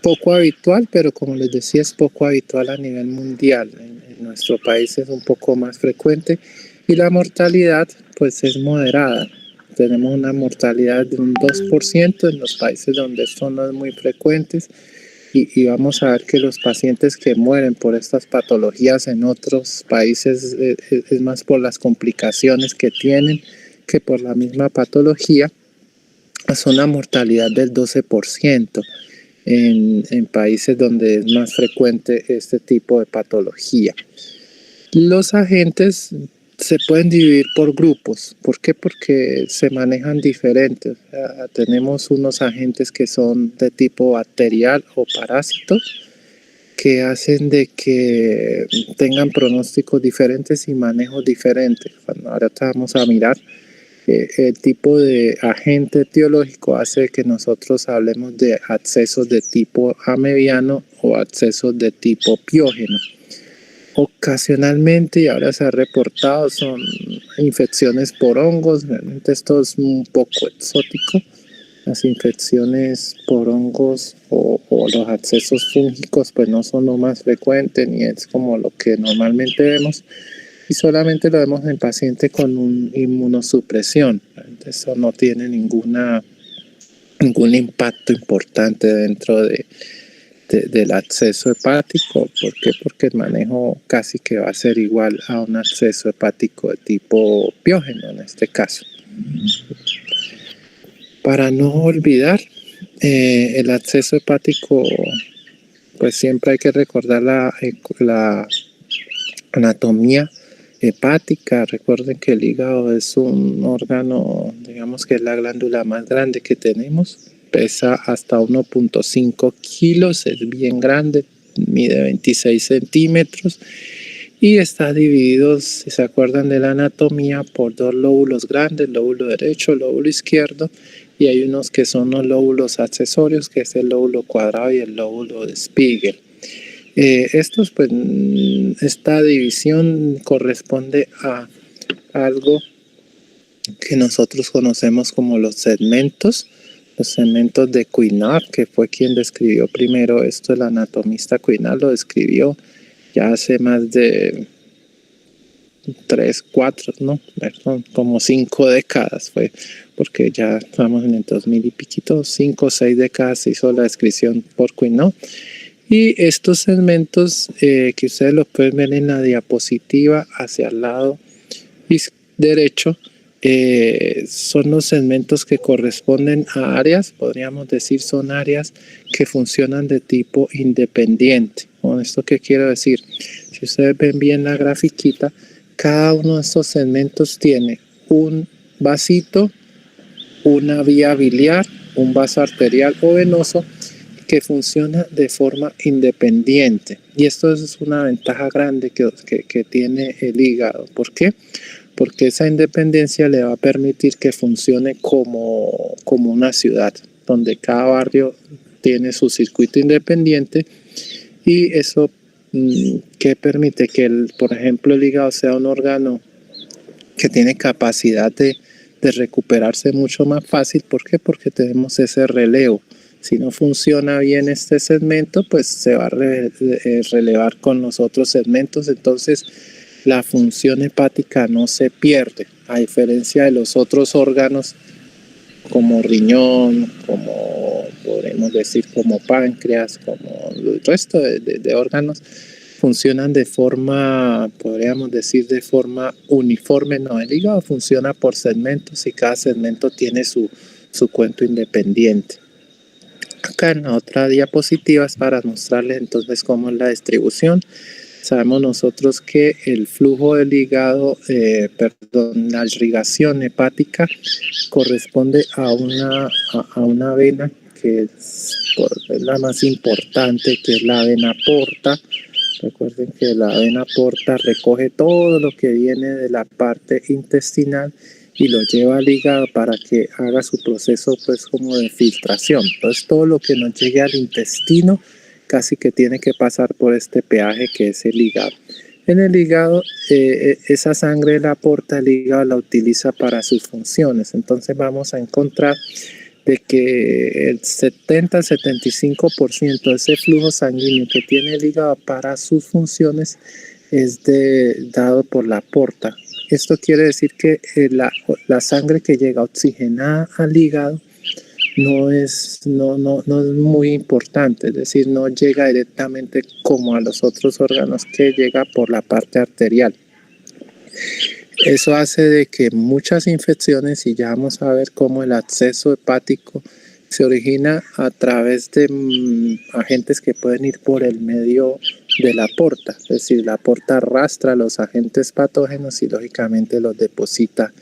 poco habitual, pero como les decía, es poco habitual a nivel mundial. En nuestro país es un poco más frecuente y la mortalidad pues es moderada. Tenemos una mortalidad de un 2% en los países donde esto no es muy frecuente y vamos a ver que los pacientes que mueren por estas patologías en otros países es más por las complicaciones que tienen que por la misma patología. Es una mortalidad del 12% en países donde es más frecuente este tipo de patología. Los agentes se pueden dividir por grupos. ¿Por qué? Porque se manejan diferentes. Tenemos unos agentes que son de tipo bacterial o parásitos que hacen de que tengan pronósticos diferentes y manejos diferentes. Bueno, ahora vamos a mirar. El tipo de agente etiológico hace que nosotros hablemos de abscesos de tipo amebiano o abscesos de tipo piógeno. Ocasionalmente, y ahora se ha reportado, son infecciones por hongos. Realmente esto es un poco exótico. Las infecciones por hongos o los abscesos fúngicos pues no son lo más frecuente ni es como lo que normalmente vemos y solamente lo vemos en pacientes con inmunosupresión. Eso no tiene ningún impacto importante dentro del absceso hepático. ¿Por qué? Porque el manejo casi que va a ser igual a un absceso hepático de tipo piógeno en este caso. Para no olvidar, el absceso hepático, pues siempre hay que recordar la anatomía hepática. Recuerden que el hígado es un órgano, digamos que es la glándula más grande que tenemos. Pesa hasta 1.5 kilos, es bien grande, mide 26 centímetros y está dividido, si se acuerdan de la anatomía, por dos lóbulos grandes, lóbulo derecho, lóbulo izquierdo, y hay unos que son los lóbulos accesorios, que es el lóbulo cuadrado y el lóbulo de Spiegel. Pues, esta división corresponde a algo que nosotros conocemos como los segmentos de Cuinar, que fue quien describió primero esto. El anatomista Cuinar lo describió ya hace más de 3, 4, no, como 5 décadas fue, porque ya estamos en el 2000 y piquito, 5 o 6 décadas se hizo la descripción por Cuinar. Y estos segmentos que ustedes los pueden ver en la diapositiva hacia el lado derecho, son los segmentos que corresponden a áreas, podríamos decir son áreas que funcionan de tipo independiente. ¿Con esto qué quiero decir? Si ustedes ven bien la grafiquita, cada uno de estos segmentos tiene un vasito, una vía biliar, un vaso arterial o venoso que funciona de forma independiente. Y esto es una ventaja grande que tiene el hígado. ¿Por qué? Porque esa independencia le va a permitir que funcione como una ciudad, donde cada barrio tiene su circuito independiente y eso que permite que, por ejemplo, el hígado sea un órgano que tiene capacidad de recuperarse mucho más fácil. ¿Por qué? Porque tenemos ese relevo. Si no funciona bien este segmento, pues se va a relevar con los otros segmentos. Entonces, la función hepática no se pierde, a diferencia de los otros órganos como riñón, como podemos decir como páncreas, como el resto de órganos, funcionan de forma, podríamos decir, de forma uniforme. No, el hígado funciona por segmentos y cada segmento tiene su cuento independiente. Acá en la otra diapositiva es para mostrarles entonces cómo es la distribución. Sabemos nosotros que el flujo del hígado, la irrigación hepática corresponde a una vena que es la más importante, que es la vena porta. Recuerden que la vena porta recoge todo lo que viene de la parte intestinal y lo lleva al hígado para que haga su proceso pues como de filtración. Entonces todo lo que nos llegue al intestino casi que tiene que pasar por este peaje que es el hígado. En el hígado, esa sangre la porta, el hígado la utiliza para sus funciones. Entonces vamos a encontrar de que el 70-75% de ese flujo sanguíneo que tiene el hígado para sus funciones es dado por la porta. Esto quiere decir que la sangre que llega oxigenada al hígado no es muy importante, es decir, no llega directamente como a los otros órganos, que llega por la parte arterial. Eso hace de que muchas infecciones, y ya vamos a ver cómo el absceso hepático se origina a través de agentes que pueden ir por el medio de la porta, es decir, la porta arrastra los agentes patógenos y lógicamente los deposita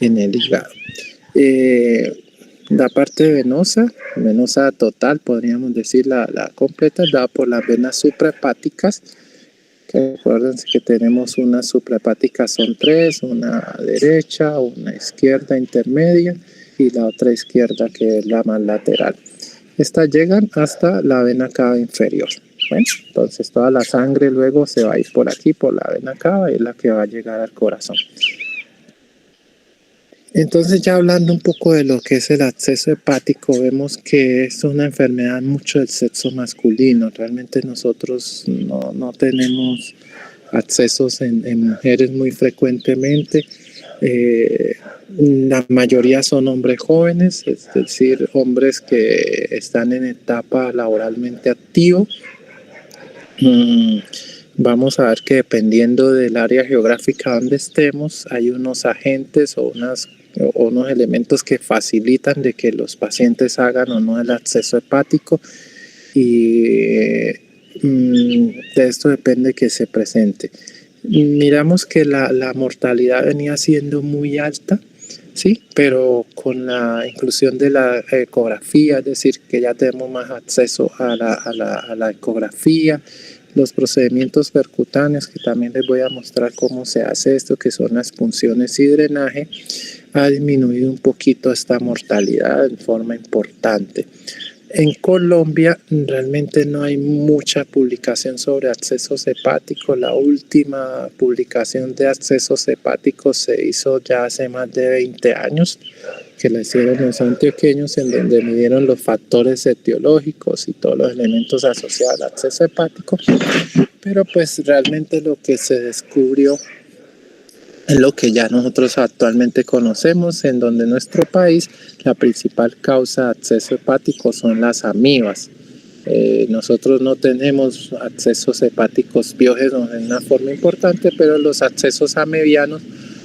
en el hígado. La parte venosa total, podríamos decir la completa, dada por las venas suprahepáticas. Recuérdense que tenemos unas suprahepáticas, son 3, una derecha, una izquierda intermedia y la otra izquierda, que es la más lateral. Estas llegan hasta la vena cava inferior. Bueno, entonces toda la sangre luego se va a ir por aquí, por la vena cava, y es la que va a llegar al corazón. Entonces, ya hablando un poco de lo que es el absceso hepático, vemos que es una enfermedad mucho del sexo masculino. Realmente nosotros no tenemos abscesos en mujeres muy frecuentemente. La mayoría son hombres jóvenes, es decir, hombres que están en etapa laboralmente activo. Vamos a ver que dependiendo del área geográfica donde estemos, hay unos agentes o unos elementos que facilitan de que los pacientes hagan o no el absceso hepático, y de esto depende que se presente. Miramos que la mortalidad venía siendo muy alta, sí, pero con la inclusión de la ecografía, es decir, que ya tenemos más acceso a la ecografía, los procedimientos percutáneos, que también les voy a mostrar cómo se hace esto, que son las punciones y drenaje, ha disminuido un poquito esta mortalidad de forma importante. En Colombia realmente no hay mucha publicación sobre abscesos hepáticos. La última publicación de abscesos hepáticos se hizo ya hace más de 20 años, que la hicieron los antioqueños, en donde midieron los factores etiológicos y todos los elementos asociados al absceso hepático, pero pues realmente lo que se descubrió es lo que ya nosotros actualmente conocemos, en donde en nuestro país la principal causa de absceso hepático son las amibas. Nosotros no tenemos abscesos hepáticos biógenos en una forma importante, pero los abscesos amibianos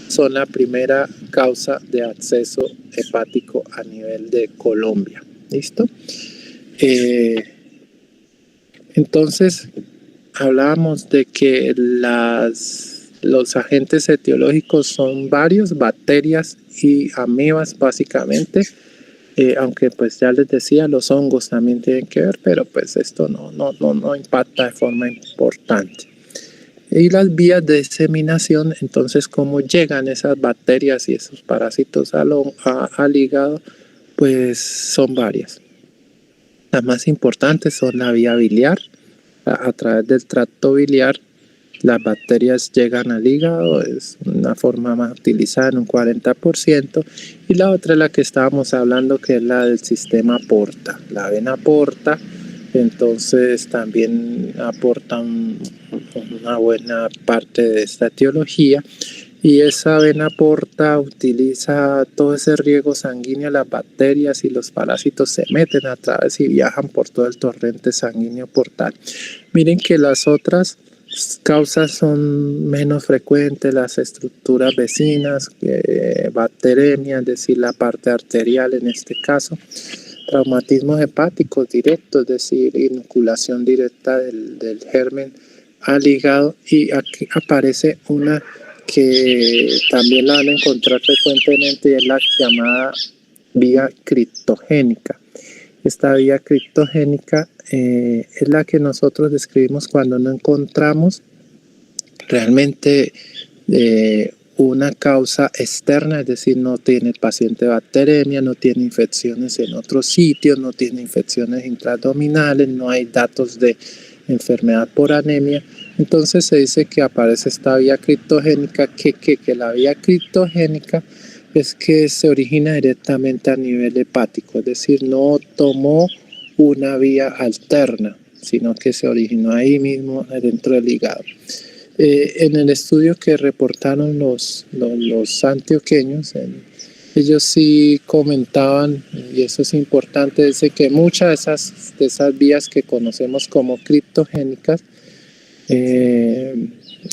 son la primera causa de absceso hepático a nivel de Colombia. ¿Listo? Entonces, hablábamos de que los agentes etiológicos son varios, bacterias y amebas básicamente, aunque pues ya les decía, los hongos también tienen que ver, pero pues esto no impacta de forma importante. Y las vías de diseminación, entonces, cómo llegan esas bacterias y esos parásitos al hígado, pues son varias. Las más importantes son la vía biliar. A través del tracto biliar las bacterias llegan al hígado, es una forma más utilizada en un 40%, y la otra es la que estábamos hablando, que es la del sistema porta, la vena porta. Entonces también aporta una buena parte de esta etiología, y esa vena porta utiliza todo ese riego sanguíneo. Las bacterias y los parásitos se meten a través y viajan por todo el torrente sanguíneo portal. Miren que las otras causas son menos frecuentes, las estructuras vecinas, bacteremia, es decir, la parte arterial en este caso, traumatismos hepáticos directos, es decir, inoculación directa del germen al hígado, y aquí aparece una que también la van a encontrar frecuentemente, y es la llamada vía criptogénica. Esta vía criptogénica es la que nosotros describimos cuando no encontramos realmente una causa externa, es decir, no tiene el paciente bacteremia, no tiene infecciones en otros sitios, no tiene infecciones intraabdominales, no hay datos de enfermedad por anemia. Entonces se dice que aparece esta vía criptogénica, que la vía criptogénica es que se origina directamente a nivel hepático, es decir, no tomó una vía alterna, sino que se originó ahí mismo dentro del hígado. En el estudio que reportaron los antioqueños, ellos sí comentaban, y eso es importante, dice que muchas de esas vías que conocemos como criptogénicas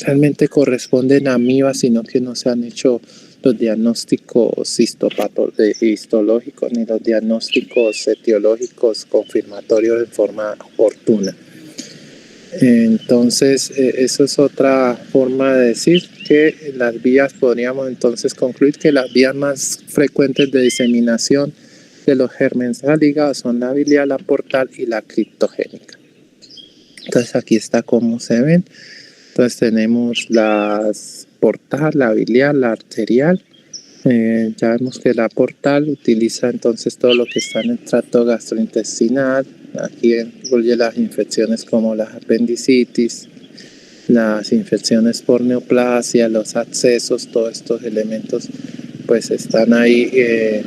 realmente corresponden a amibas, sino que no se han hecho los diagnósticos histológicos ni los diagnósticos etiológicos confirmatorios de forma oportuna. Entonces, eso es otra forma de decir que las vías, podríamos entonces concluir que las vías más frecuentes de diseminación de los gérmenes al hígado son la biliar, la portal y la criptogénica. Entonces, aquí está cómo se ven. Entonces, tenemos las portal, la biliar, la arterial. Ya vemos que la portal utiliza entonces todo lo que está en el tracto gastrointestinal. Aquí incluye las infecciones como las apendicitis, las infecciones por neoplasia, los abscesos, todos estos elementos pues están ahí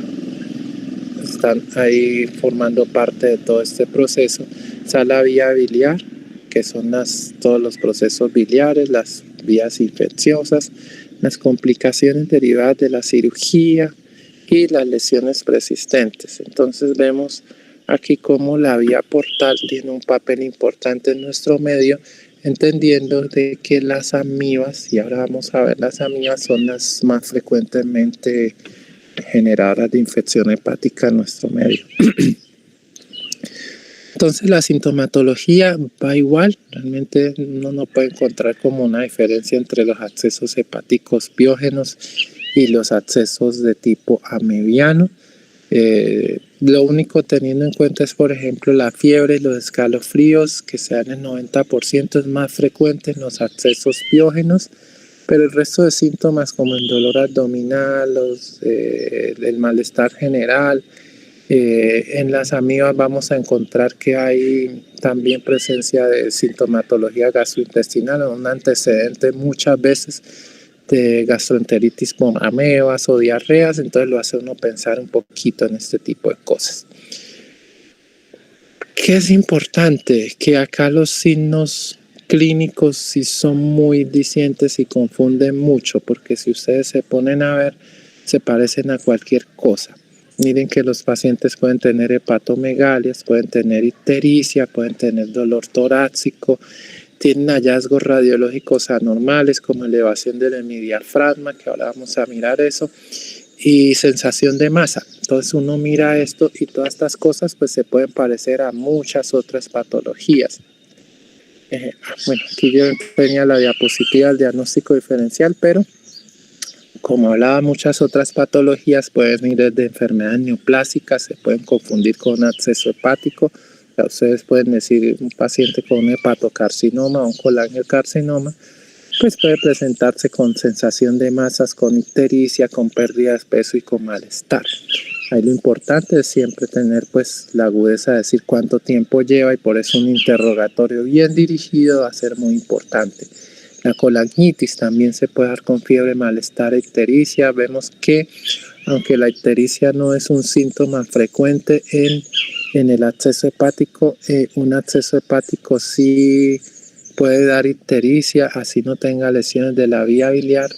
formando parte de todo este proceso. Está la vía biliar, que son todos los procesos biliares, las vías infecciosas, las complicaciones derivadas de la cirugía y las lesiones persistentes. Entonces vemos aquí cómo la vía portal tiene un papel importante en nuestro medio, entendiendo de que las amibas, y ahora vamos a ver, las amibas son las más frecuentemente generadoras de infección hepática en nuestro medio. Entonces la sintomatología va igual, realmente uno no puede encontrar como una diferencia entre los abscesos hepáticos biógenos y los abscesos de tipo amibiano. Lo único teniendo en cuenta es, por ejemplo, la fiebre y los escalofríos, que se dan el 90%, es más frecuente en los abscesos biógenos, pero el resto de síntomas como el dolor abdominal, el malestar general, en las amibas vamos a encontrar que hay también presencia de sintomatología gastrointestinal, un antecedente muchas veces de gastroenteritis por amebas o diarreas, entonces lo hace uno pensar un poquito en este tipo de cosas. ¿Qué es importante? Que acá los signos clínicos sí son muy distintos y confunden mucho, porque si ustedes se ponen a ver, se parecen a cualquier cosa. Miren que los pacientes pueden tener hepatomegalias, pueden tener ictericia, pueden tener dolor torácico, tienen hallazgos radiológicos anormales como elevación del hemidiafragma, que ahora vamos a mirar eso, y sensación de masa. Entonces uno mira esto y todas estas cosas pues se pueden parecer a muchas otras patologías. Bueno, aquí yo tenía la diapositiva del diagnóstico diferencial, pero como hablaba, muchas otras patologías pueden ir desde enfermedades neoplásicas, se pueden confundir con absceso hepático. O sea, ustedes pueden decir un paciente con un hepatocarcinoma o un colangiocarcinoma, pues puede presentarse con sensación de masas, con ictericia, con pérdida de peso y con malestar. Ahí lo importante es siempre tener pues la agudeza de decir cuánto tiempo lleva, y por eso un interrogatorio bien dirigido va a ser muy importante. La colangitis también se puede dar con fiebre, malestar, ictericia. Vemos que aunque la ictericia no es un síntoma frecuente en el absceso hepático, un absceso hepático sí puede dar ictericia, así no tenga lesiones de la vía biliar,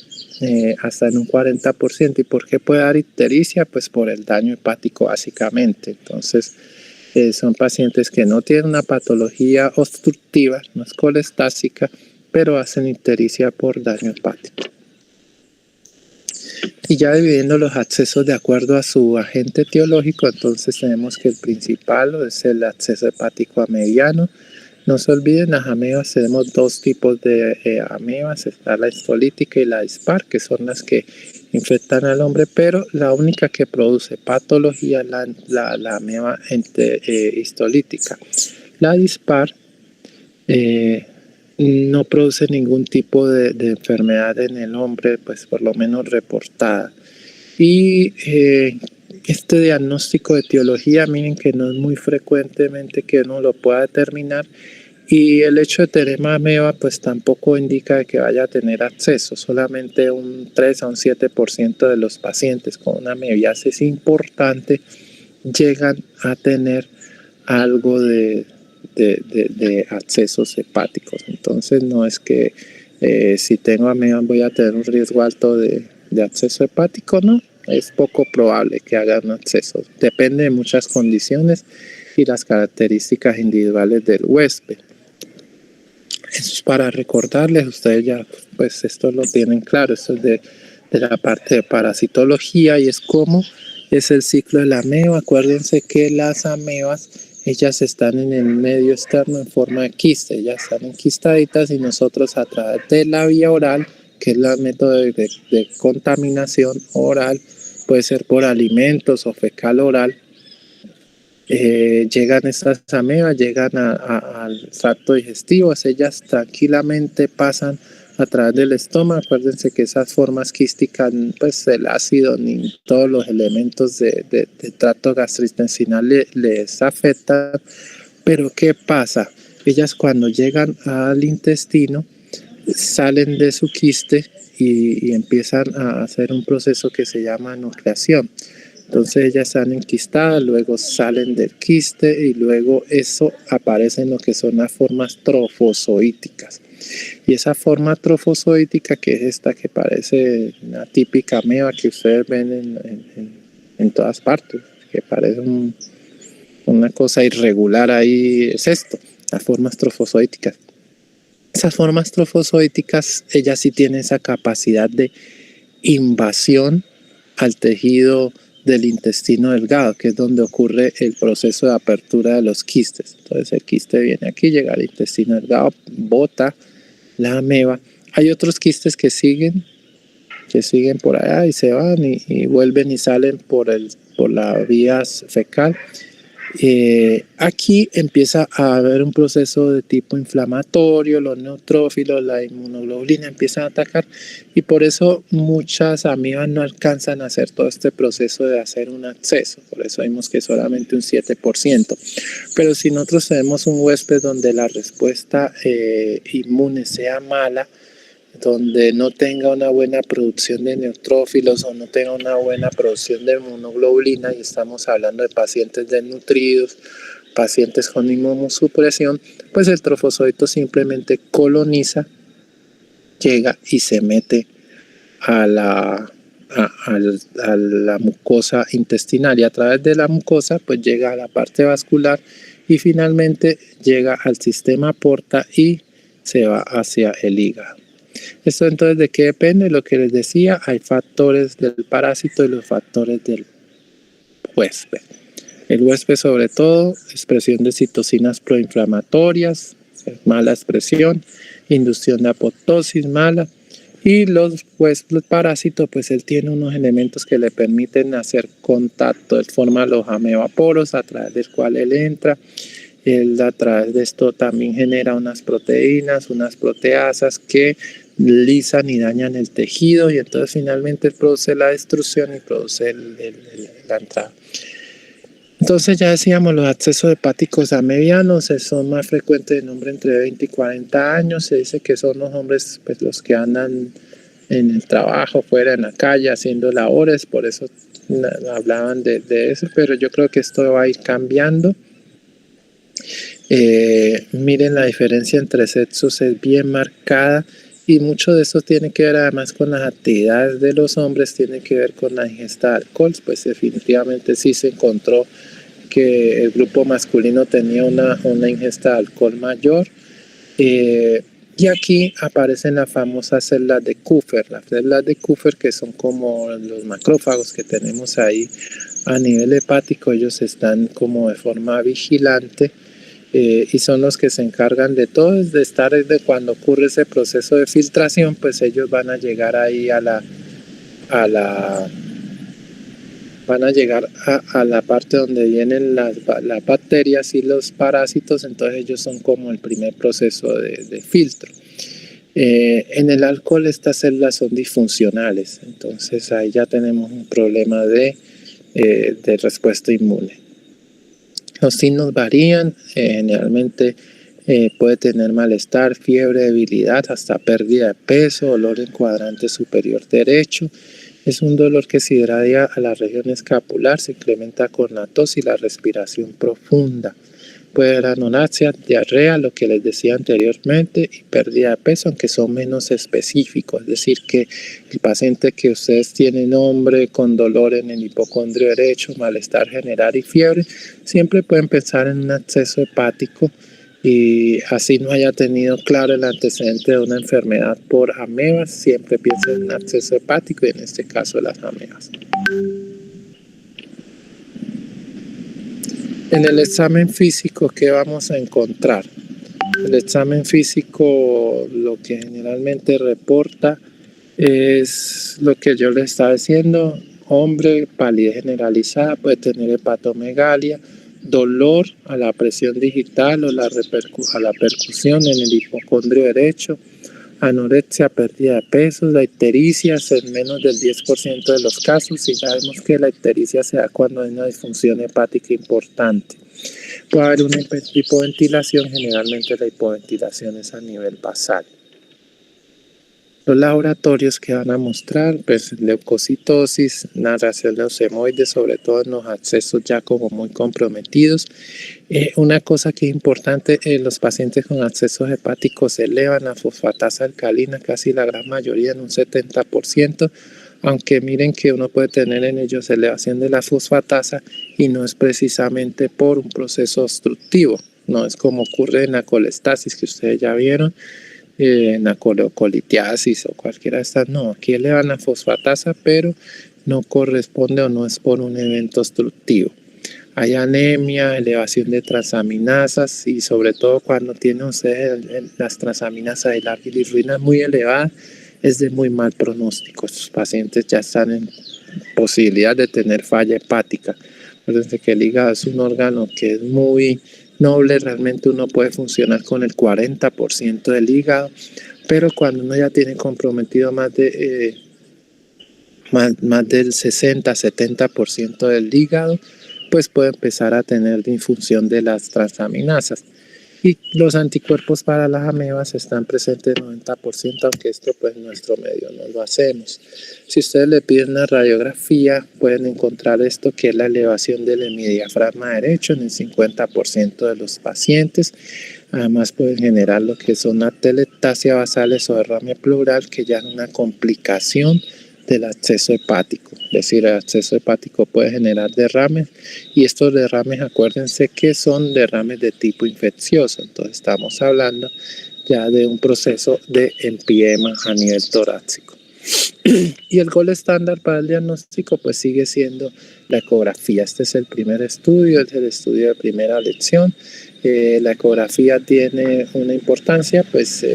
hasta en un 40%. ¿Y por qué puede dar ictericia? Pues por el daño hepático básicamente. Entonces son pacientes que no tienen una patología obstructiva, no es colestásica, pero hacen ictericia por daño hepático. Y ya dividiendo los abscesos de acuerdo a su agente etiológico, entonces tenemos que el principal es el absceso hepático amebiano. No se olviden, las amebas tenemos dos tipos de amebas, está la histolítica y la dispar, que son las que infectan al hombre, pero la única que produce patología es la ameba histolítica. La dispar no produce ningún tipo de enfermedad en el hombre, pues por lo menos reportada. Y este diagnóstico de etiología, miren que no es muy frecuentemente que uno lo pueda determinar, Y el hecho de tener ameba pues tampoco indica que vaya a tener acceso. Solamente un 3 a un 7% de los pacientes con una amebiasis importante llegan a tener algo de accesos hepáticos. Entonces no es que si tengo ameba voy a tener un riesgo alto de acceso hepático, no. Es poco probable que hagan acceso. Depende de muchas condiciones y las características individuales del huésped. Eso es para recordarles, ustedes ya pues esto lo tienen claro, esto es de la parte de parasitología y es cómo es el ciclo de la ameba. Acuérdense que las amebas, ellas están en el medio externo en forma de quiste, ellas están enquistaditas y nosotros a través de la vía oral, que es el método de contaminación oral, puede ser por alimentos o fecal oral, llegan estas amebas, llegan al tracto digestivo, ellas tranquilamente pasan a través del estómago. Acuérdense que esas formas quísticas, pues el ácido ni todos los elementos de tracto gastrointestinal les afectan, pero ¿qué pasa? Ellas cuando llegan al intestino salen de su quiste y empiezan a hacer un proceso que se llama nucleación. Entonces ellas están enquistadas, luego salen del quiste y luego eso aparece en lo que son las formas trofozoíticas. Y esa forma trofozoítica, que es esta que parece una típica ameba que ustedes ven en todas partes, que parece una cosa irregular ahí, es esto, las formas trofozoíticas. Esas formas trofozoíticas, ellas sí tienen esa capacidad de invasión al tejido del intestino delgado, que es donde ocurre el proceso de apertura de los quistes. Entonces el quiste viene aquí, llega al intestino delgado, bota la ameba. Hay otros quistes que siguen por allá y se van y vuelven y salen por la vía fecal. Aquí empieza a haber un proceso de tipo inflamatorio, los neutrófilos, la inmunoglobulina empiezan a atacar y por eso muchas amebas no alcanzan a hacer todo este proceso de hacer un acceso, por eso vimos que solamente un 7%. Pero si nosotros tenemos un huésped donde la respuesta inmune sea mala, donde no tenga una buena producción de neutrófilos o no tenga una buena producción de inmunoglobulina, y estamos hablando de pacientes desnutridos, pacientes con inmunosupresión, pues el trofozoito simplemente coloniza, llega y se mete a la mucosa intestinal y a través de la mucosa pues llega a la parte vascular y finalmente llega al sistema porta y se va hacia el hígado. Esto entonces, ¿de qué depende? Lo que les decía, hay factores del parásito y los factores del huésped. El huésped sobre todo, expresión de citocinas proinflamatorias, mala expresión, inducción de apoptosis mala, y los parásitos, pues él tiene unos elementos que le permiten hacer contacto, él forma los amebaporos a través del cual él entra. Él a través de esto también genera unas proteínas, unas proteasas que lisan y dañan el tejido y entonces finalmente produce la destrucción y produce la entrada. Entonces ya decíamos, los accesos hepáticos amebianos son más frecuentes en hombres entre 20 y 40 años. Se dice que son los hombres pues, los que andan en el trabajo, fuera en la calle, haciendo labores, por eso hablaban de eso, pero yo creo que esto va a ir cambiando. Miren, la diferencia entre sexos es bien marcada y mucho de eso tiene que ver además con las actividades de los hombres, tiene que ver con la ingesta de alcohol. Pues definitivamente sí se encontró que el grupo masculino tenía una ingesta de alcohol mayor, y aquí aparecen las famosas células de Kupffer, las células de Kupffer que son como los macrófagos que tenemos ahí a nivel hepático. Ellos están como de forma vigilante, y son los que se encargan de todo, de estar desde cuando ocurre ese proceso de filtración, pues ellos van a llegar ahí van a llegar a la parte donde vienen las bacterias y los parásitos, entonces ellos son como el primer proceso de filtro. En el alcohol estas células son disfuncionales, entonces ahí ya tenemos un problema de respuesta inmune. Los signos varían, generalmente Puede tener malestar, fiebre, debilidad, hasta pérdida de peso, dolor en cuadrante superior derecho. Es un dolor que se irradia a la región escapular, se incrementa con la tos y la respiración profunda. Puede haber anorexia, diarrea, lo que les decía anteriormente, y pérdida de peso, aunque son menos específicos. Es decir, que el paciente que ustedes tienen nombre con dolor en el hipocondrio derecho, malestar general y fiebre, siempre pueden pensar en un acceso hepático y así no haya tenido claro el antecedente de una enfermedad por amebas, siempre piensen en un acceso hepático y en este caso las amebas. En el examen físico, ¿qué vamos a encontrar? El examen físico lo que generalmente reporta es lo que yo les estaba diciendo: hombre, palidez generalizada, puede tener hepatomegalia, dolor a la presión digital o a la percusión en el hipocondrio derecho, anorexia, pérdida de peso, la ictericia en menos del 10% de los casos, y sabemos que la ictericia se da cuando hay una disfunción hepática importante. Puede haber una hipoventilación, generalmente la hipoventilación es a nivel basal. Los laboratorios que van a mostrar, pues leucocitosis, narración leucemoide, sobre todo en los accesos ya como muy comprometidos. Una cosa que es importante, los pacientes con accesos hepáticos elevan la fosfatasa alcalina, casi la gran mayoría en un 70%, aunque miren que uno puede tener en ellos elevación de la fosfatasa y no es precisamente por un proceso obstructivo, no es como ocurre en la colestasis que ustedes ya vieron, en la coleocolitiasis o cualquiera de estas. No, aquí elevan la fosfatasa, pero no corresponde o no es por un evento obstructivo. Hay anemia, elevación de transaminasas, y sobre todo cuando tienen ustedes las transaminasas y la bilirruina muy elevada, es de muy mal pronóstico. Estos pacientes ya están en posibilidad de tener falla hepática. Acuérdense que el hígado es un órgano que es muy noble, realmente uno puede funcionar con el 40% del hígado, pero cuando uno ya tiene comprometido más del 60-70% del hígado, pues puede empezar a tener disfunción de las transaminasas. Y los anticuerpos para las amebas están presentes en 90%, aunque esto pues en nuestro medio no lo hacemos. Si ustedes le piden una radiografía, pueden encontrar esto, que es la elevación del hemidiafragma derecho en el 50% de los pacientes. Además pueden generar lo que son atelectasia basales o derrame pleural, que ya es una complicación del acceso hepático. Es decir, el acceso hepático puede generar derrames, y estos derrames, acuérdense que son derrames de tipo infeccioso. Entonces estamos hablando ya de un proceso de empiema a nivel torácico. Y el gol estándar para el diagnóstico pues sigue siendo la ecografía. Este es el primer estudio, es el estudio de primera lección. La ecografía tiene una importancia, pues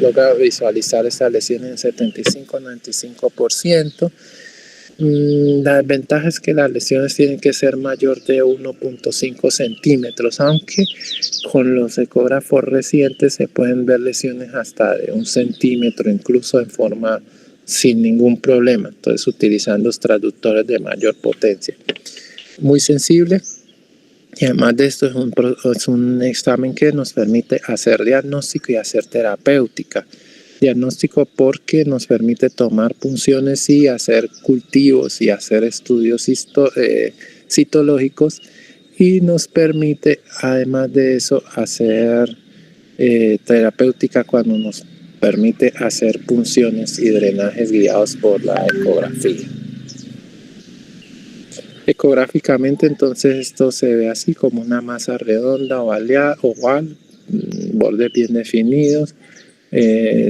logra visualizar estas lesiones en 75-95%. La desventaja es que las lesiones tienen que ser mayor de 1.5 centímetros, aunque con los ecógrafos recientes se pueden ver lesiones hasta de 1 centímetro, incluso en forma sin ningún problema, entonces utilizando los transductores de mayor potencia. Muy sensible, y además de esto es un examen que nos permite hacer diagnóstico y hacer terapéutica. Diagnóstico porque nos permite tomar punciones y hacer cultivos y hacer estudios citológicos, y nos permite además de eso hacer terapéutica cuando nos permite hacer punciones y drenajes guiados por la ecografía. Ecográficamente entonces esto se ve así como una masa redonda, oval, bordes bien definidos,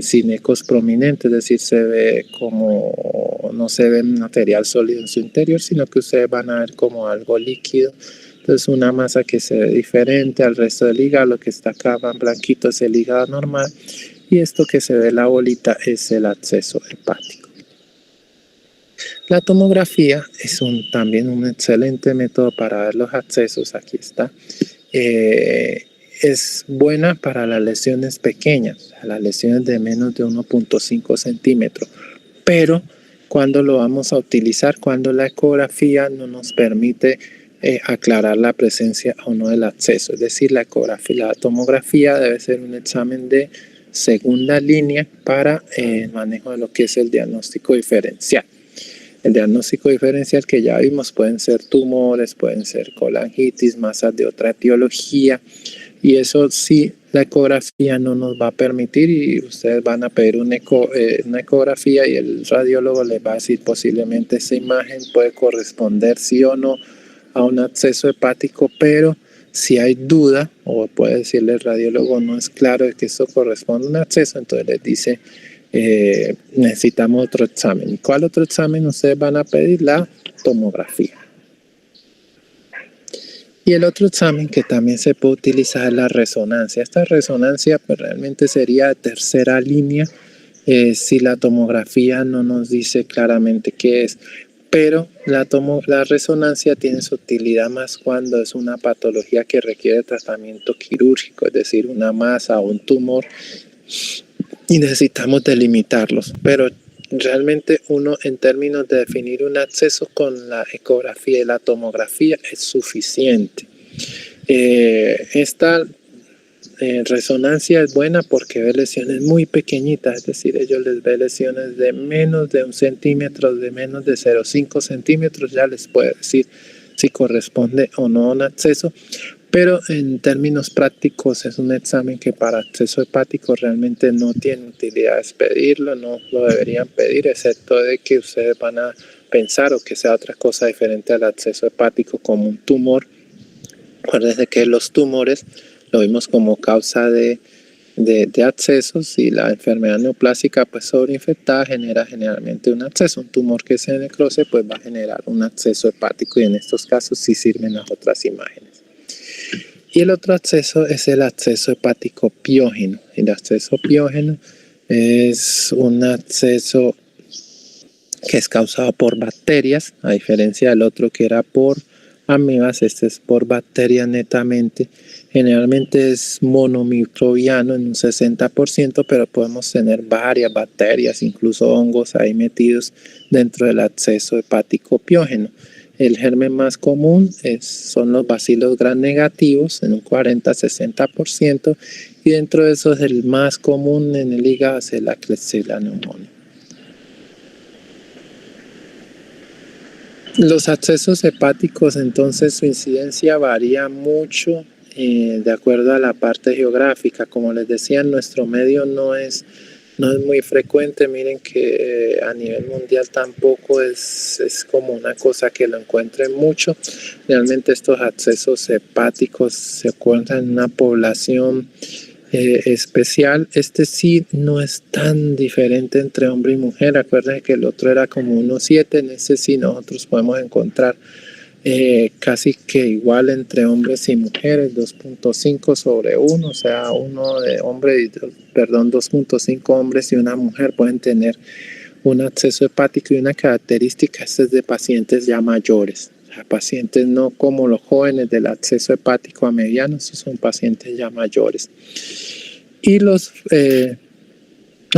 sin ecos prominentes, es decir, se ve como, no se ve material sólido en su interior, sino que ustedes van a ver como algo líquido. Entonces una masa que se ve diferente al resto del hígado. Lo que está acá más blanquito es el hígado normal, y esto que se ve la bolita es el acceso hepático. La tomografía es también un excelente método para ver los accesos. Aquí está. Es buena para las lesiones pequeñas, las lesiones de menos de 1.5 centímetros, pero cuando lo vamos a utilizar, cuando la ecografía no nos permite aclarar la presencia o no del absceso. Es decir, la tomografía debe ser un examen de segunda línea para el manejo de lo que es el diagnóstico diferencial. El diagnóstico diferencial que ya vimos pueden ser tumores, pueden ser colangitis, masas de otra etiología, y eso sí, la ecografía no nos va a permitir, y ustedes van a pedir una ecografía y el radiólogo les va a decir posiblemente esa imagen puede corresponder sí o no a un absceso hepático, pero si hay duda, o puede decirle el radiólogo no es claro de que esto corresponde a un absceso, entonces les dice necesitamos otro examen. ¿Y cuál otro examen ustedes van a pedir? La tomografía. Y el otro examen que también se puede utilizar es la resonancia. Esta resonancia pues realmente sería de tercera línea si la tomografía no nos dice claramente qué es. Pero la resonancia tiene su utilidad más cuando es una patología que requiere tratamiento quirúrgico, es decir, una masa o un tumor, y necesitamos delimitarlos. Pero realmente uno, en términos de definir un absceso con la ecografía y la tomografía, es suficiente. Esta resonancia es buena porque ve lesiones muy pequeñitas, es decir, ellos les ven lesiones de menos de 1 centímetro, de menos de 0,5 centímetros, ya les puede decir si corresponde o no a un absceso. Pero en términos prácticos es un examen que para absceso hepático realmente no tiene utilidad pedirlo, no lo deberían pedir, excepto de que ustedes van a pensar o que sea otra cosa diferente al absceso hepático como un tumor. Acuérdense que los tumores lo vimos como causa de abscesos, y la enfermedad neoplásica pues sobreinfectada genera generalmente un absceso. Un tumor que se necrose pues va a generar un absceso hepático, y en estos casos sí sirven las otras imágenes. Y el otro absceso es el absceso hepático piógeno. El absceso piógeno es un absceso que es causado por bacterias, a diferencia del otro que era por amebas. Este es por bacterias netamente. Generalmente es monomicrobiano en un 60%, pero podemos tener varias bacterias, incluso hongos ahí metidos dentro del absceso hepático piógeno. El germen más común son los bacilos gram negativos en un 40-60%, y dentro de eso es el más común en el hígado, es la Klebsiella pneumoniae. Los abscesos hepáticos, entonces, su incidencia varía mucho de acuerdo a la parte geográfica. Como les decía, en nuestro medio no es muy frecuente. Miren que a nivel mundial tampoco es como una cosa que lo encuentren mucho. Realmente estos abscesos hepáticos se encuentran en una población especial. Este sí no es tan diferente entre hombre y mujer. Acuérdense que el otro era como 1,7. En ese sí nosotros podemos encontrar casi que igual entre hombres y mujeres, 2.5 sobre 1, o sea, 2.5 hombres y una mujer pueden tener un absceso hepático. Y una característica es de pacientes ya mayores, o sea, pacientes no como los jóvenes del absceso hepático a mediano, son pacientes ya mayores. Y los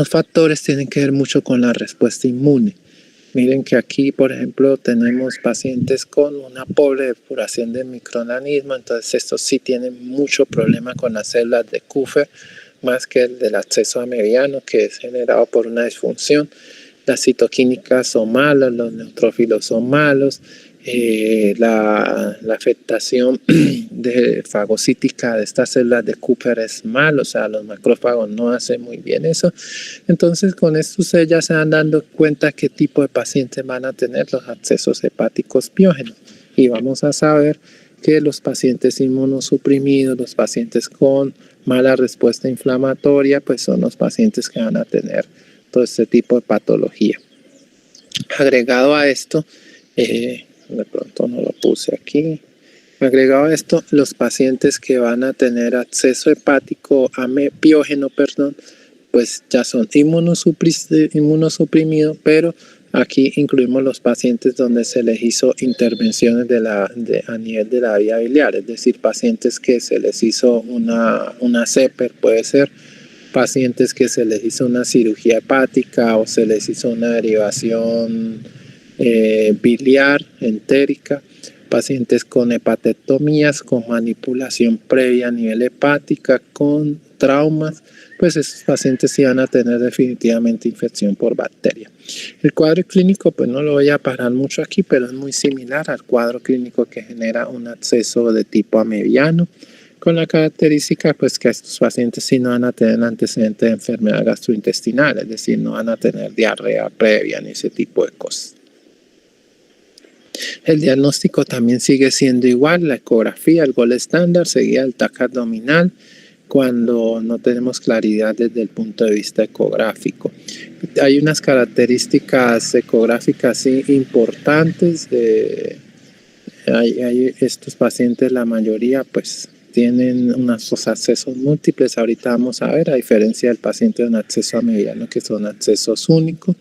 factores tienen que ver mucho con la respuesta inmune. Miren que aquí, por ejemplo, tenemos pacientes con una pobre depuración de microorganismos, entonces estos sí tienen mucho problema con las células de Kupffer, más que el del absceso amebiano, que es generado por una disfunción. Las citoquímicas son malas, los neutrófilos son malos, la afectación fagocítica de estas células de Kupffer es mal, o sea, los macrófagos no hacen muy bien eso. Entonces, con esto ustedes ya se van dando cuenta qué tipo de pacientes van a tener los abscesos hepáticos piógenos. Y vamos a saber que los pacientes inmunosuprimidos, los pacientes con mala respuesta inflamatoria, pues son los pacientes que van a tener todo este tipo de patología. Agregado a esto, de pronto no lo puse aquí. Agregado a esto, los pacientes que van a tener absceso hepático piógeno, pues ya son inmunosuprimidos, pero aquí incluimos los pacientes donde se les hizo intervenciones a nivel de la vía biliar, es decir, pacientes que se les hizo una CEPER, puede ser, pacientes que se les hizo una cirugía hepática o se les hizo una derivación biliar entérica, pacientes con hepatectomías, con manipulación previa a nivel hepática, con traumas, pues esos pacientes sí van a tener definitivamente infección por bacteria. El cuadro clínico, pues no lo voy a parar mucho aquí, pero es muy similar al cuadro clínico que genera un absceso de tipo amebiano, con la característica pues que estos pacientes sí no van a tener antecedentes de enfermedad gastrointestinal, es decir, no van a tener diarrea previa ni ese tipo de cosas. El diagnóstico también sigue siendo igual, la ecografía, el gol estándar, seguida del TAC abdominal, cuando no tenemos claridad desde el punto de vista ecográfico. Hay unas características ecográficas importantes. Estos pacientes, la mayoría, pues tienen unos accesos múltiples. Ahorita vamos a ver, a diferencia del paciente de un acceso amebiano, que son accesos únicos.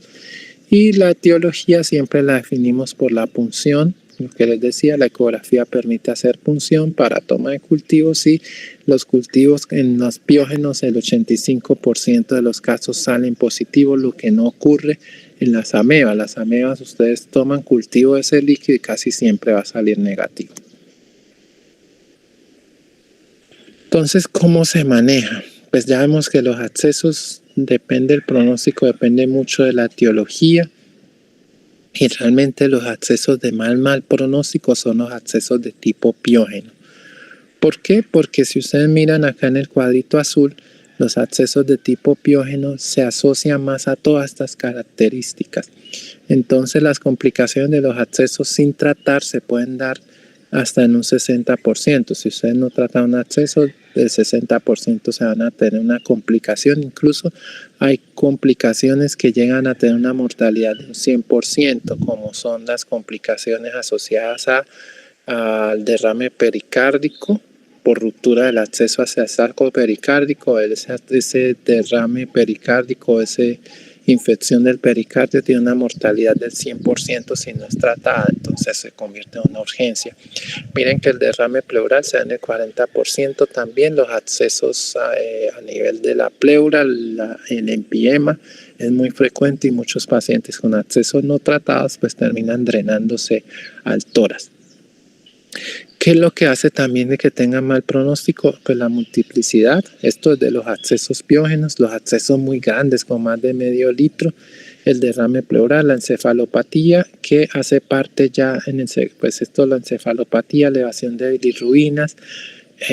Y la etiología siempre la definimos por la punción. Lo que les decía, la ecografía permite hacer punción para toma de cultivos y los cultivos en los piógenos, el 85% de los casos salen positivos, lo que no ocurre en las amebas. Las amebas, ustedes toman cultivo de ese líquido y casi siempre va a salir negativo. Entonces, ¿cómo se maneja? Pues ya vemos que los accesos, depende del pronóstico, depende mucho de la etiología. Y realmente los accesos de mal pronóstico son los accesos de tipo piógeno. ¿Por qué? Porque si ustedes miran acá en el cuadrito azul, los accesos de tipo piógeno se asocian más a todas estas características. Entonces las complicaciones de los accesos sin tratar se pueden dar hasta en un 60%. Si ustedes no tratan un acceso, del 60% se van a tener una complicación. Incluso hay complicaciones que llegan a tener una mortalidad de un 100%, como son las complicaciones asociadas al derrame pericárdico por ruptura del acceso hacia el arco pericárdico, ese derrame pericárdico, esa infección del pericardio tiene una mortalidad del 100% si no es tratada, entonces se convierte en una urgencia. Miren que el derrame pleural se da en el 40%, también los accesos a nivel de la pleura, el empiema es muy frecuente y muchos pacientes con accesos no tratados pues terminan drenándose al tórax. ¿Qué es lo que hace también de que tengan mal pronóstico? Pues la multiplicidad. Esto es de los accesos piógenos, los accesos muy grandes con más de medio litro, el derrame pleural, la encefalopatía, que hace parte ya pues esto, la encefalopatía, elevación de bilirrubinas,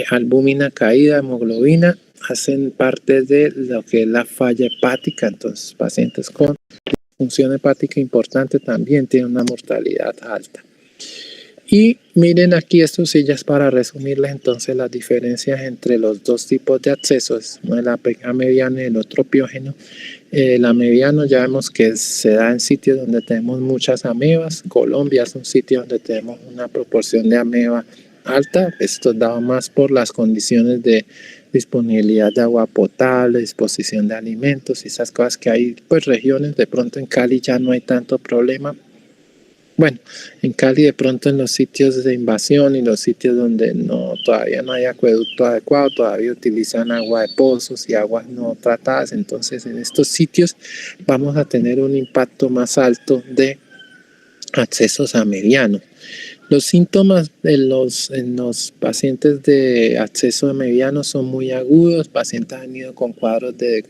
albúmina caída, hemoglobina, hacen parte de lo que es la falla hepática. Entonces, pacientes con función hepática importante también tienen una mortalidad alta. Y miren aquí, esto sí ya es para resumirles entonces las diferencias entre los dos tipos de accesos, ¿no? El amebiano y el otro piógeno. El amebiano ya vemos que se da en sitios donde tenemos muchas amebas. Colombia es un sitio donde tenemos una proporción de ameba alta. Esto es dado más por las condiciones de disponibilidad de agua potable, disposición de alimentos y esas cosas que hay, pues regiones, de pronto en Cali ya no hay tanto problema. Bueno, en Cali de pronto en los sitios de invasión y los sitios donde todavía no hay acueducto adecuado, todavía utilizan agua de pozos y aguas no tratadas. Entonces en estos sitios vamos a tener un impacto más alto de accesos amebianos. Los síntomas en los pacientes de acceso amebiano son muy agudos. Pacientes han ido con cuadros de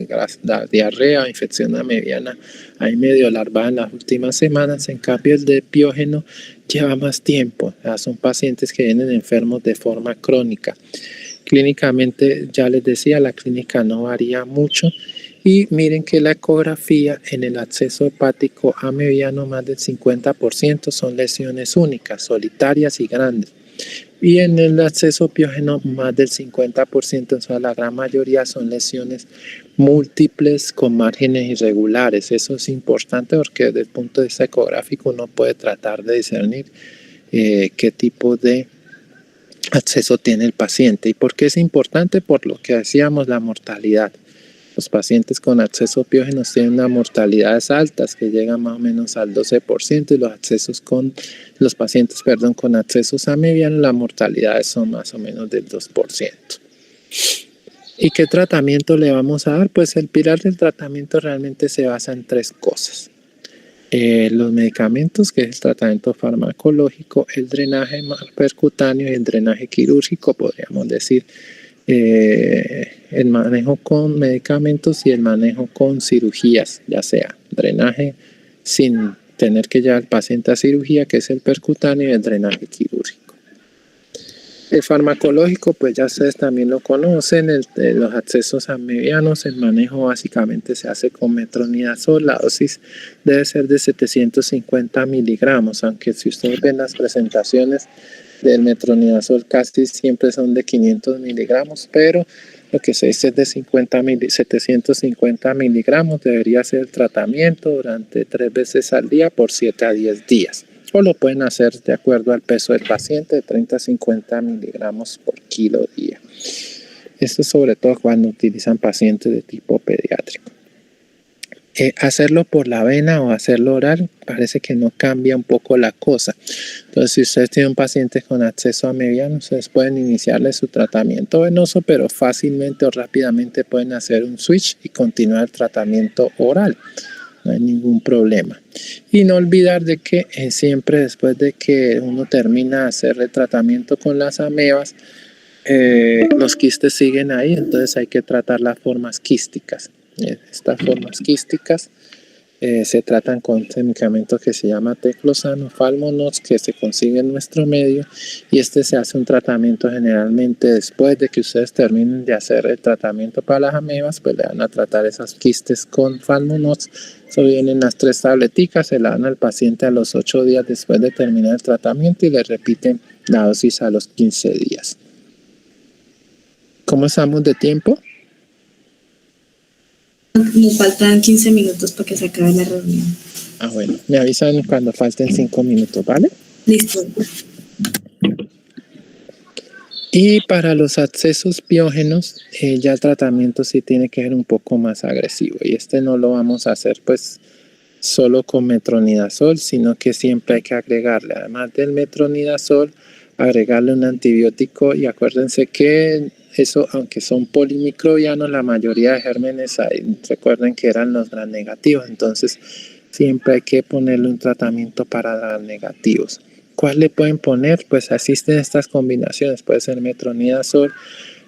diarrea o infección amebiana ahí medio larvada en las últimas semanas. En cambio, el de piógeno lleva más tiempo. Son pacientes que vienen enfermos de forma crónica. Clínicamente, ya les decía, la clínica no varía mucho. Y miren que la ecografía en el acceso hepático amebiano, más del 50% son lesiones únicas, solitarias y grandes. Y en el acceso piógeno, más del 50%, o sea, la gran mayoría son lesiones múltiples con márgenes irregulares. Eso es importante porque desde el punto de vista ecográfico uno puede tratar de discernir qué tipo de acceso tiene el paciente. ¿Y por qué es importante? Por lo que decíamos, la mortalidad. Los pacientes con acceso piógenos tienen unas mortalidades altas que llegan más o menos al 12% y los pacientes con accesos amebianos, las mortalidades son más o menos del 2%. ¿Y qué tratamiento le vamos a dar? Pues el pilar del tratamiento realmente se basa en tres cosas. los medicamentos, que es el tratamiento farmacológico, el drenaje percutáneo y el drenaje quirúrgico, podríamos decir, el manejo con medicamentos y el manejo con cirugías, ya sea drenaje sin tener que llevar al paciente a cirugía, que es el percutáneo, y el drenaje quirúrgico. El farmacológico, pues ya ustedes también lo conocen, los accesos amibianos, el manejo básicamente se hace con metronidazol, la dosis debe ser de 750 miligramos, aunque si ustedes ven las presentaciones del metronidazol casi siempre son de 500 miligramos, pero lo que se dice es de 750 miligramos, debería ser el tratamiento durante 3 veces al día por 7 a 10 días. O lo pueden hacer de acuerdo al peso del paciente, de 30 a 50 miligramos por kilo día. Esto sobre todo cuando utilizan pacientes de tipo pediátrico. Hacerlo por la vena o hacerlo oral parece que no cambia un poco la cosa. Entonces, si ustedes tienen un paciente con acceso amibiano, ustedes pueden iniciarle su tratamiento venoso, pero fácilmente o rápidamente pueden hacer un switch y continuar el tratamiento oral. No hay ningún problema. Y no olvidar de que siempre después de que uno termina de hacer el tratamiento con las amebas, los quistes siguen ahí, entonces hay que tratar las formas quísticas. Estas formas quísticas se tratan con este medicamento que se llama teclosano, Falmonox, que se consigue en nuestro medio, y se hace un tratamiento generalmente después de que ustedes terminen de hacer el tratamiento para las amebas, pues le van a tratar esas quistes con Falmonox. Eso vienen las 3 tableticas, se la dan al paciente a los 8 días después de terminar el tratamiento y le repiten la dosis a los 15 días. ¿Cómo estamos de tiempo? Nos faltan 15 minutos para que se acabe la reunión. Bueno, me avisan cuando falten 5 minutos, ¿vale? Listo. Y para los accesos piógenos, ya el tratamiento sí tiene que ser un poco más agresivo. Y no lo vamos a hacer pues solo con metronidazol, sino que siempre hay que agregarle, además del metronidazol, agregarle un antibiótico. Y acuérdense que eso, aunque son polimicrobianos, la mayoría de gérmenes ahí, recuerden que eran los gram negativos, entonces siempre hay que ponerle un tratamiento para gram negativos. ¿Cuál le pueden poner? Pues existen estas combinaciones, puede ser metronidazol.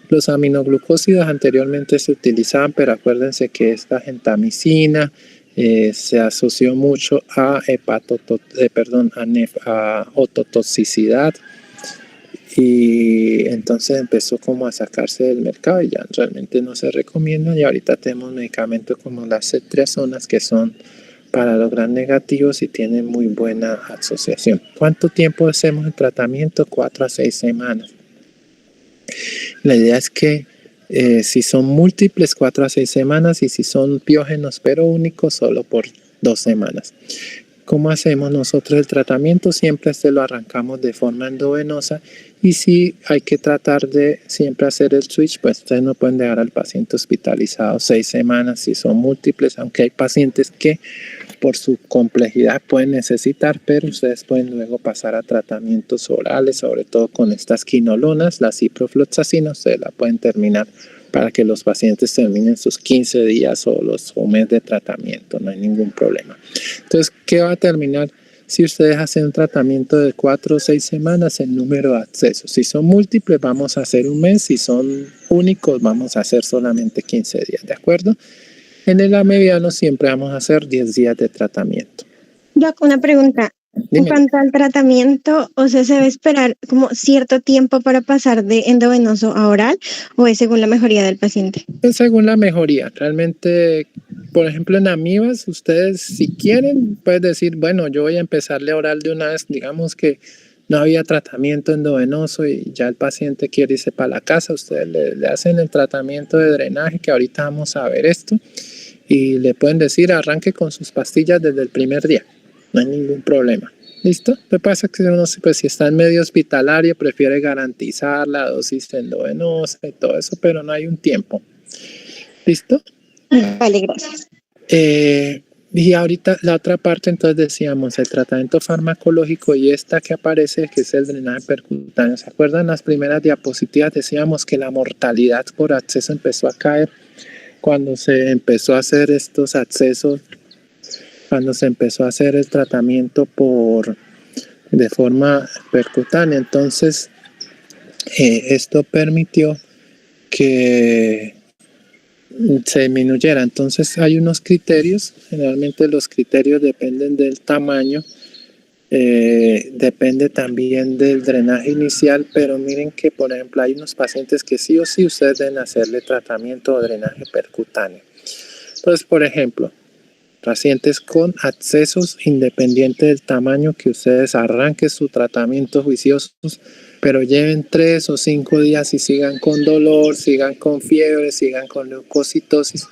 Los aminoglucósidos anteriormente se utilizaban, pero acuérdense que esta gentamicina se asoció mucho a ototoxicidad, y entonces empezó como a sacarse del mercado y ya realmente no se recomienda. Y ahorita tenemos medicamentos como las ceftriaxonas, que son para los gram negativos y tienen muy buena asociación. ¿Cuánto tiempo hacemos el tratamiento? 4 a 6 semanas. La idea es que si son múltiples, 4 a 6 semanas, y si son piógenos pero únicos, solo por 2 semanas. ¿Cómo hacemos nosotros el tratamiento? Siempre lo arrancamos de forma endovenosa, y si hay que tratar de siempre hacer el switch, pues ustedes no pueden dejar al paciente hospitalizado 6 semanas si son múltiples, aunque hay pacientes que por su complejidad pueden necesitar, pero ustedes pueden luego pasar a tratamientos orales, sobre todo con estas quinolonas, la ciprofloxacina, ustedes la pueden terminar para que los pacientes terminen sus 15 días o un mes de tratamiento, no hay ningún problema. Entonces, ¿qué va a terminar? Si ustedes hacen un tratamiento de 4 o 6 semanas, el número de accesos. Si son múltiples, vamos a hacer un mes. Si son únicos, vamos a hacer solamente 15 días, ¿de acuerdo? En el amebiano siempre vamos a hacer 10 días de tratamiento. Doc, una pregunta. En cuanto al tratamiento, o sea, ¿se debe esperar como cierto tiempo para pasar de endovenoso a oral, o es según la mejoría del paciente? Es según la mejoría. Realmente, por ejemplo, en amibas, ustedes si quieren, pueden decir, bueno, yo voy a empezarle a oral de una vez. Digamos que no había tratamiento endovenoso y ya el paciente quiere irse para la casa. Ustedes le hacen el tratamiento de drenaje, que ahorita vamos a ver esto, y le pueden decir, arranque con sus pastillas desde el primer día. No hay ningún problema. ¿Listo? Lo que pasa es que uno, pues, si está en medio hospitalario, prefiere garantizar la dosis endovenosa y todo eso, pero no hay un tiempo. ¿Listo? Vale, gracias. Y ahorita la otra parte, entonces decíamos, el tratamiento farmacológico, y esta que aparece, que es el drenaje percutáneo. ¿Se acuerdan? Las primeras diapositivas decíamos que la mortalidad por acceso empezó a caer cuando se empezó a hacer estos accesos cuando se empezó a hacer el tratamiento de forma percutánea. Entonces, esto permitió que se disminuyera. Entonces hay unos criterios, generalmente los criterios dependen del tamaño, depende también del drenaje inicial, pero miren que por ejemplo hay unos pacientes que sí o sí ustedes deben hacerle tratamiento o drenaje percutáneo. Entonces, por ejemplo, pacientes con accesos, independiente del tamaño, que ustedes arranquen su tratamiento juiciosos, pero lleven 3 o 5 días y sigan con dolor, sigan con fiebre, sigan con leucocitosis.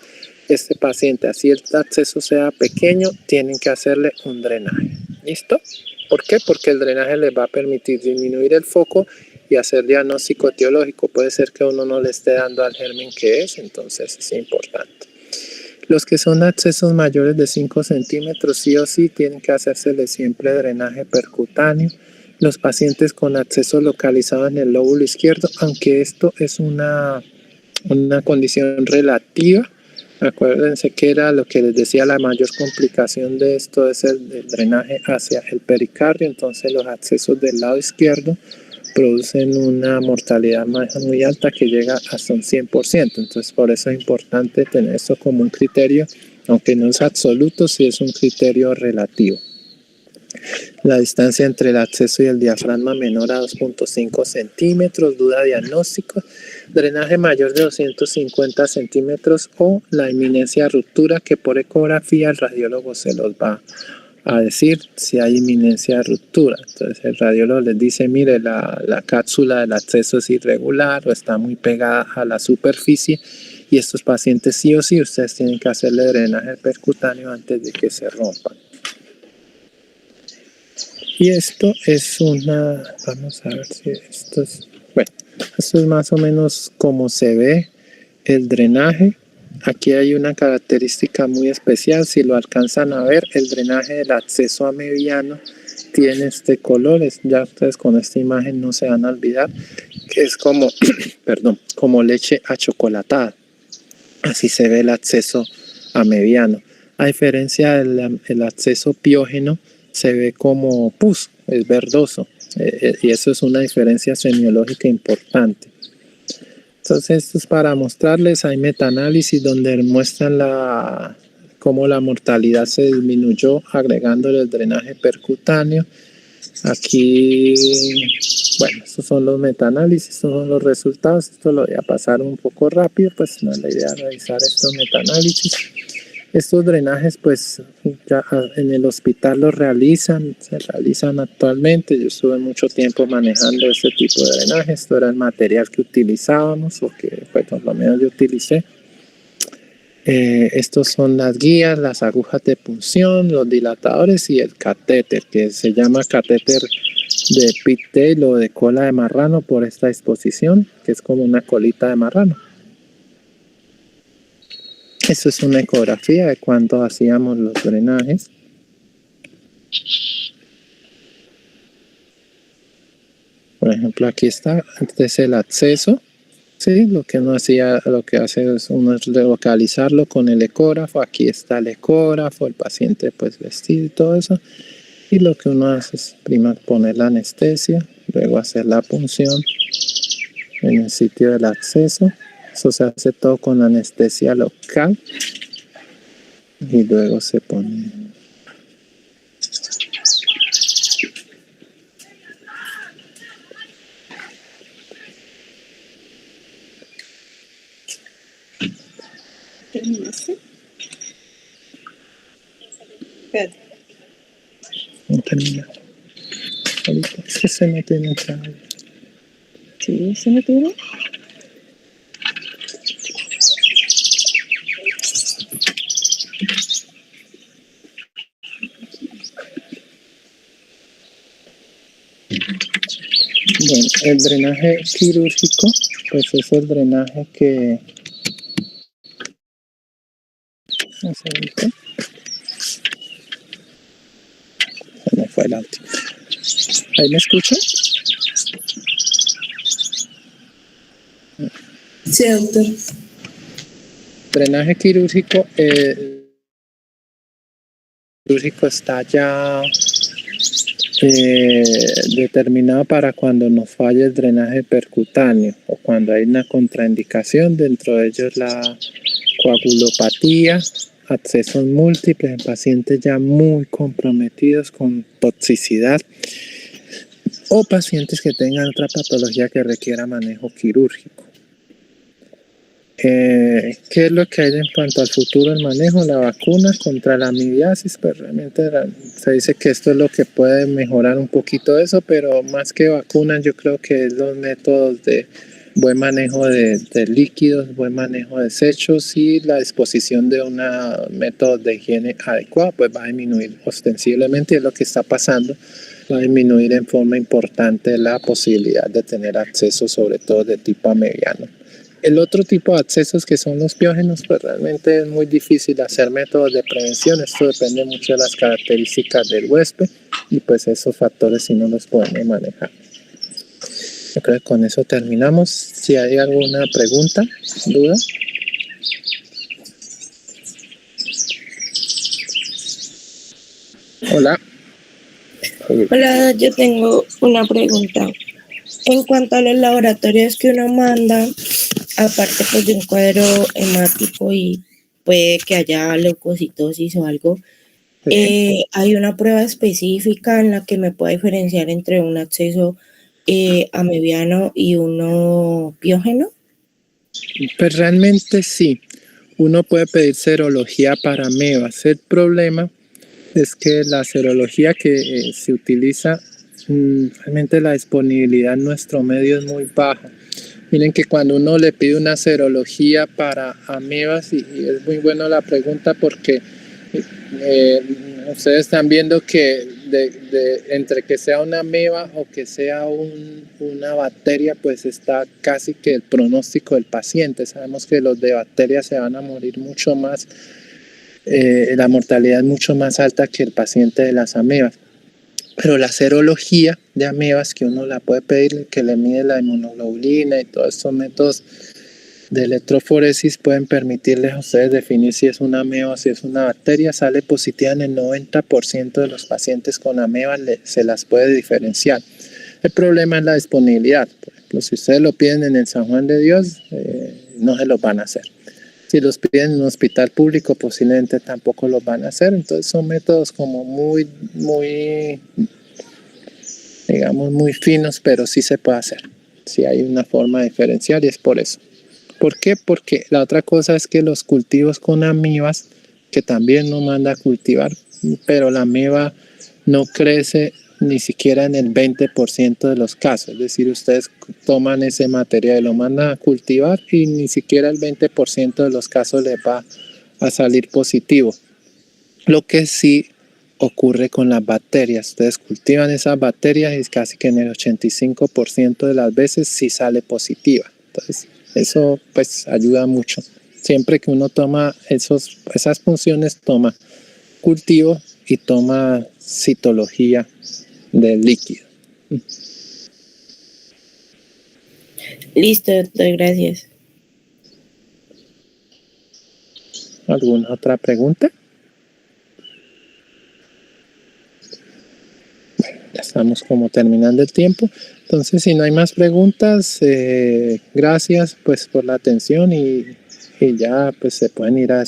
Este paciente, así el acceso sea pequeño, tienen que hacerle un drenaje. ¿Listo? ¿Por qué? Porque el drenaje les va a permitir disminuir el foco y hacer diagnóstico etiológico. Puede ser que uno no le esté dando al germen que es, entonces es importante. Los que son accesos mayores de 5 centímetros, sí o sí, tienen que hacérsele siempre drenaje percutáneo. Los pacientes con acceso localizado en el lóbulo izquierdo, aunque esto es una condición relativa, acuérdense que era lo que les decía, la mayor complicación de esto es el drenaje hacia el pericardio. Entonces los accesos del lado izquierdo producen una mortalidad muy alta que llega hasta un 100%. Entonces, por eso es importante tener esto como un criterio, aunque no es absoluto, sí es un criterio relativo. La distancia entre el acceso y el diafragma menor a 2.5 centímetros, duda diagnóstico, drenaje mayor de 250 centímetros o la inminencia de ruptura, que por ecografía el radiólogo se los va a decir si hay inminencia de ruptura. Entonces el radiólogo les dice, mire, la cápsula del acceso es irregular o está muy pegada a la superficie, y estos pacientes sí o sí ustedes tienen que hacerle drenaje percutáneo antes de que se rompan. Y esto es vamos a ver si esto es, bueno, esto es más o menos como se ve el drenaje. Aquí hay una característica muy especial, si lo alcanzan a ver, el drenaje del acceso a mediano tiene este color, ya ustedes con esta imagen no se van a olvidar, que es como, perdón, como leche achocolatada. Así se ve el acceso a mediano. A diferencia del acceso piógeno, se ve como pus, es verdoso, y eso es una diferencia semiológica importante. Entonces, esto es para mostrarles, hay metaanálisis donde muestran cómo la mortalidad se disminuyó agregándole el drenaje percutáneo. Aquí, bueno, estos son los metaanálisis, estos son los resultados. Esto lo voy a pasar un poco rápido, pues no es la idea revisar estos metaanálisis. Estos drenajes, pues, ya en el hospital se realizan actualmente. Yo estuve mucho tiempo manejando este tipo de drenaje. Esto era el material que utilizábamos, o que, pues, por lo menos yo utilicé. Estos son las guías, las agujas de punción, los dilatadores y el catéter, que se llama catéter de pigtail o de cola de marrano por esta disposición, que es como una colita de marrano. Esto es una ecografía de cuando hacíamos los drenajes. Por ejemplo, aquí está, este es el acceso. Sí, lo que uno hacía, lo que hace es uno es localizarlo con el ecógrafo. Aquí está el ecógrafo, el paciente pues vestido y todo eso. Y lo que uno hace es primero poner la anestesia, luego hacer la punción en el sitio del acceso. Eso se hace todo con anestesia local y luego se pone. ¿Terminaste? Espérate. No termina. Ahorita es que se me tiene entrada. Sí, se me tiene. Bueno, el drenaje quirúrgico, pues es el drenaje que... Un segundito. Se me fue el audio. ¿Ahí me escuchan? Sí, doctor. Drenaje quirúrgico quirúrgico está ya determinado para cuando nos falla el drenaje percutáneo o cuando hay una contraindicación, dentro de ellos la coagulopatía, accesos múltiples en pacientes ya muy comprometidos con toxicidad o pacientes que tengan otra patología que requiera manejo quirúrgico. ¿Qué es lo que hay en cuanto al futuro del manejo? La vacuna contra la amibiasis, pues realmente se dice que esto es lo que puede mejorar un poquito eso, pero más que vacunas yo creo que es los métodos de buen manejo de líquidos, buen manejo de desechos y la disposición de un método de higiene adecuado, pues va a disminuir ostensiblemente, es lo que está pasando, va a disminuir en forma importante la posibilidad de tener acceso, sobre todo de tipo amebiano. El otro tipo de accesos que son los piógenos, pues realmente es muy difícil hacer métodos de prevención. Esto depende mucho de las características del huésped y pues esos factores si no los podemos manejar. Yo creo que con eso terminamos. Si hay alguna pregunta, duda. Hola. Hola, yo tengo una pregunta. En cuanto a los laboratorios que uno manda, aparte pues de un cuadro hemático y puede que haya leucocitosis o algo, ¿hay una prueba específica en la que me pueda diferenciar entre un acceso amebiano y uno piógeno? Pues realmente sí. Uno puede pedir serología para amebas. El problema es que la serología que se utiliza, realmente la disponibilidad en nuestro medio es muy baja. Miren que cuando uno le pide una serología para amebas, y es muy buena la pregunta porque ustedes están viendo que entre que sea una ameba o que sea una bacteria, pues está casi que el pronóstico del paciente. Sabemos que los de bacterias se van a morir mucho más, la mortalidad es mucho más alta que el paciente de las amebas. Pero la serología de amebas que uno la puede pedir, que le mide la inmunoglobulina y todos estos métodos de electroforesis pueden permitirles a ustedes definir si es una ameba o si es una bacteria. Sale positiva en el 90% de los pacientes con amebas, se las puede diferenciar. El problema es la disponibilidad. Por ejemplo, si ustedes lo piden en el San Juan de Dios, no se los van a hacer. Si los piden en un hospital público, posiblemente tampoco los van a hacer. Entonces son métodos como muy, digamos, muy finos, pero sí se puede hacer. Sí hay una forma de diferenciar y es por eso. ¿Por qué? Porque la otra cosa es que los cultivos con amebas, que también no manda a cultivar, pero la ameba no crece ni siquiera en el 20% de los casos. Es decir, ustedes toman ese material y lo mandan a cultivar y ni siquiera el 20% de los casos les va a salir positivo. Lo que sí ocurre con las bacterias. Ustedes cultivan esas bacterias y casi que en el 85% de las veces sí sale positiva. Entonces, eso pues ayuda mucho. Siempre que uno toma esas funciones, toma cultivo y toma citología del líquido. Listo, doctor, gracias. ¿Alguna otra pregunta? Bueno, ya estamos como terminando el tiempo. Entonces, si no hay más preguntas, gracias pues por la atención y ya pues se pueden ir a